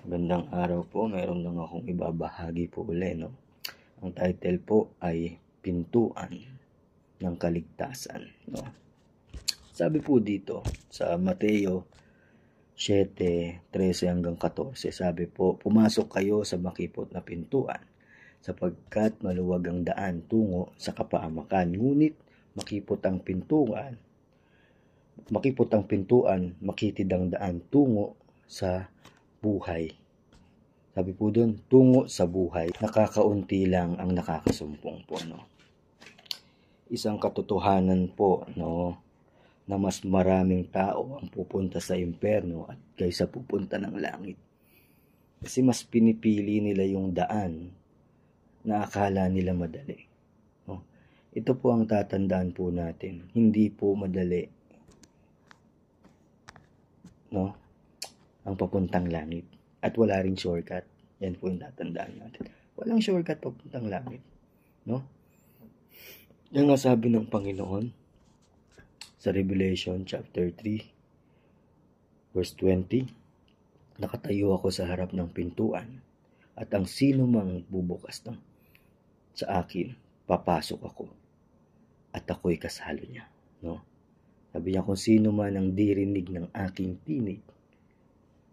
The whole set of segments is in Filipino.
Magandang araw po, meron lang akong ibabahagi po ulit, no? Ang title po ay Pintuan ng Kaligtasan, no? Sabi po dito sa Mateo 7:13-14, sabi po, pumasok kayo sa makipot na pintuan, sapagkat maluwag ang daan tungo sa kapahamakan, ngunit makipot ang pintuan, makitid ang daan tungo sa buhay. Sabi po doon, tungo sa buhay. Nakakaunti lang ang nakakasumpong po, no? Isang katotohanan po, no, na mas maraming tao ang pupunta sa impyerno at kaysa pupunta ng langit. Kasi mas pinipili nila yung daan na akala nila madali, no? Ito po ang tatandaan po natin. Hindi po madali, no, ang papuntang langit. At wala ring shortcut. Yan po yung tatandaan natin. Walang shortcut papuntang langit, no? Yung nasabi ng Panginoon sa Revelation chapter 3 verse 20, nakatayo ako sa harap ng pintuan, at ang sino mang bubukas sa akin, papasok ako, at ako'y kasalo niya, no? Sabi niya, kung sino man ang dirinig ng aking tinig,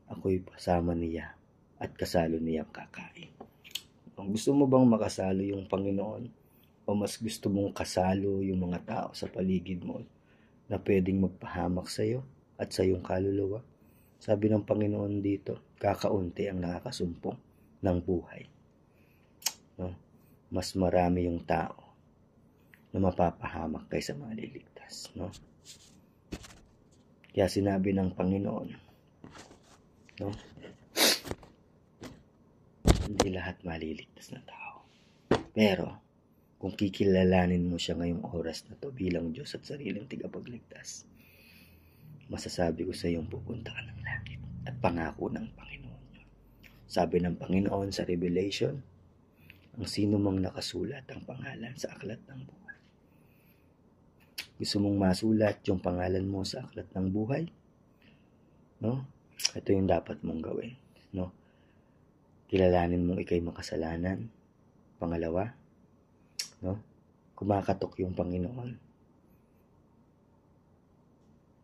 ako'y pasama niya at kasalo niyang kakain. Gusto mo bang makasalo yung Panginoon? O mas gusto mong kasalo yung mga tao sa paligid mo na pwedeng magpahamak sa iyo at sa iyong kaluluwa? Sabi ng Panginoon dito, kakaunti ang nakakasumpong ng buhay, no? Mas marami yung tao na mapapahamak kaysa maliligtas, no? Kaya sinabi ng Panginoon, no, hindi lahat maliligtas na tao. Pero kung kikilalanin mo siya ngayong oras na to bilang Diyos at sariling tigapagligtas, masasabi ko sa iyong pupunta ka ng langit, at pangako ng Panginoon yun. Sabi ng Panginoon sa Revelation, ang sino mang nakasulat ang pangalan sa aklat ng buhay. Gusto mong masulat yung pangalan mo sa aklat ng buhay, no? Ito yung dapat mong gawin, no? Kilalanin mong ikay makasalanan. Pangalawa, no, kumakatok yung Panginoon.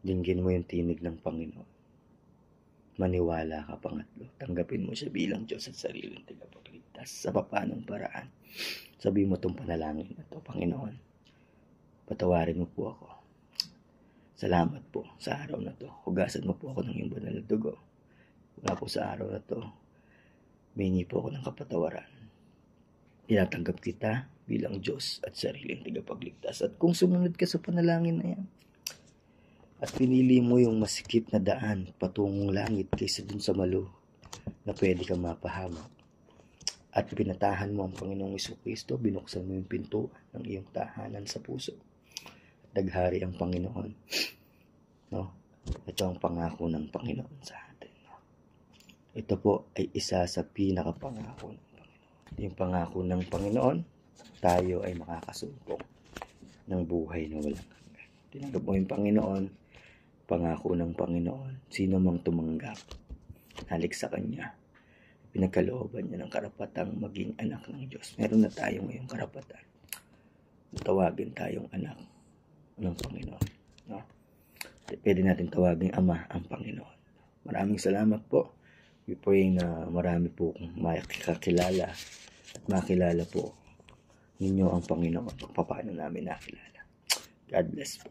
Dinggin mo yung tinig ng Panginoon. Maniwala ka. Pangatlo, tanggapin mo siya bilang Diyos at sariling tagapagligtas. Sa papanong paraan, sabi mo itong panalangin na ito, Panginoon, patawarin mo po ako. Salamat po sa araw na to. Hugasan mo po ako ng iyong banal na dugo. Mula po sa araw na to, mingi po ako ng kapatawaran. Tinatanggap kita bilang Diyos at sariling tagapagligtas. At kung sumunod ka sa panalangin na yan, at pinili mo yung masikip na daan patungong langit kaysa dun sa malo na pwede kang mapahamak, at pinatahan mo ang Panginoong Jesucristo, binuksan mo yung pinto ng iyong tahanan sa puso, at naghari ang Panginoon, no? Ito ang pangako ng Panginoon sa atin, no? Ito po ay isa sa pinakapangako ng Panginoon. Yung pangako ng Panginoon, tayo ay makakasumpong ng buhay na walang hanggan. Tinanggap mo yung Panginoon, pangako ng Panginoon, sino mang tumanggap, halik sa Kanya, pinagkalooban niya ng karapatang maging anak ng Diyos. Meron na tayo ngayong karapatan. Tawagin tayong anak ng Panginoon, no? Pwede natin tawagin Ama ang Panginoon. Maraming salamat po. We pray na marami po kung makakilala at makilala po ninyo ang Panginoon kung paano namin nakilala. God bless po.